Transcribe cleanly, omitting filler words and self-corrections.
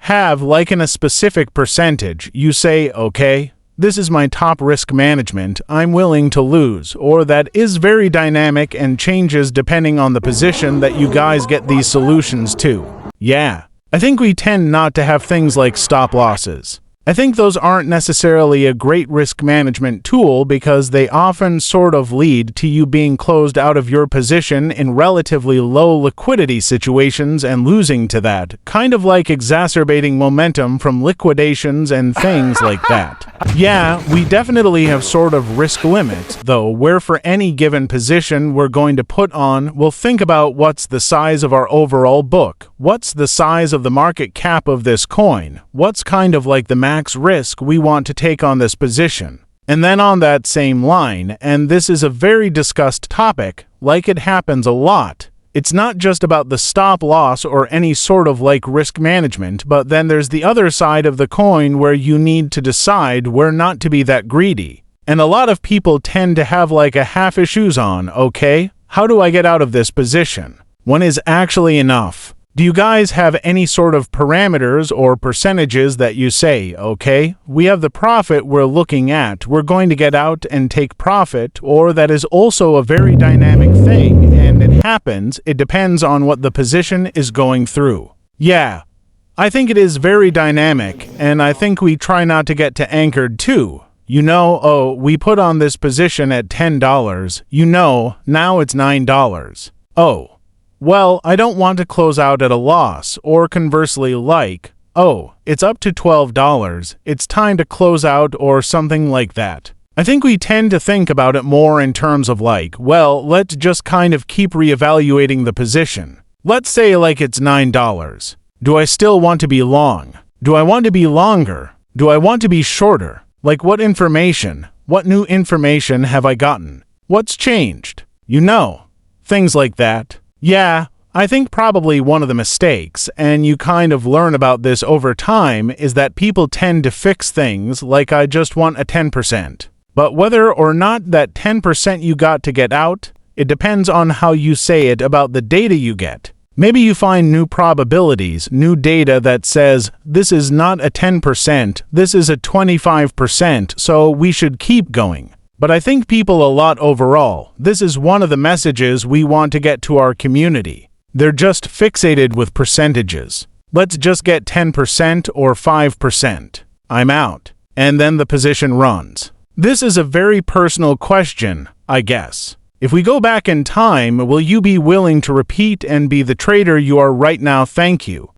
have like in a specific percentage. You say, okay, this is my top risk management, I'm willing to lose, or that is very dynamic and changes depending on the position that you guys get these solutions to. Yeah, I think we tend not to have things like stop losses. I think those aren't necessarily a great risk management tool because they often sort of lead to you being closed out of your position in relatively low liquidity situations and losing to that, kind of like exacerbating momentum from liquidations and things like that. Yeah, we definitely have sort of risk limits, though, where for any given position we're going to put on, we'll think about what's the size of our overall book, what's the size of the market cap of this coin, what's kind of like the max risk we want to take on this position. And then on that same line, and this is a very discussed topic, like it happens a lot, it's not just about the stop loss or any sort of like risk management, but then there's the other side of the coin where you need to decide where not to be that greedy. And a lot of people tend to have like a half a shoes on, okay? How do I get out of this position? When is actually enough? Do you guys have any sort of parameters or percentages that you say, okay, we have the profit we're looking at, we're going to get out and take profit, or that is also a very dynamic thing, and it happens, it depends on what the position is going through. Yeah, I think it is very dynamic, and I think we try not to get to anchored too. You know, oh, we put on this position at $10, you know, now it's $9. Oh. Well, I don't want to close out at a loss, or conversely like, oh, it's up to $12, it's time to close out or something like that. I think we tend to think about it more in terms of like, well, let's just kind of keep reevaluating the position. Let's say like it's $9. Do I still want to be long? Do I want to be longer? Do I want to be shorter? Like what new information have I gotten? What's changed? You know, things like that. Yeah, I think probably one of the mistakes, and you kind of learn about this over time, is that people tend to fix things like I just want a 10%. But whether or not that 10% you got to get out, it depends on how you say it about the data you get. Maybe you find new probabilities, new data that says, this is not a 10%, this is a 25%, so we should keep going. But I think people a lot overall, this is one of the messages we want to get to our community. They're just fixated with percentages. Let's just get 10% or 5%. I'm out. And then the position runs. This is a very personal question, I guess. If we go back in time, will you be willing to repeat and be the trader you are right now? Thank you.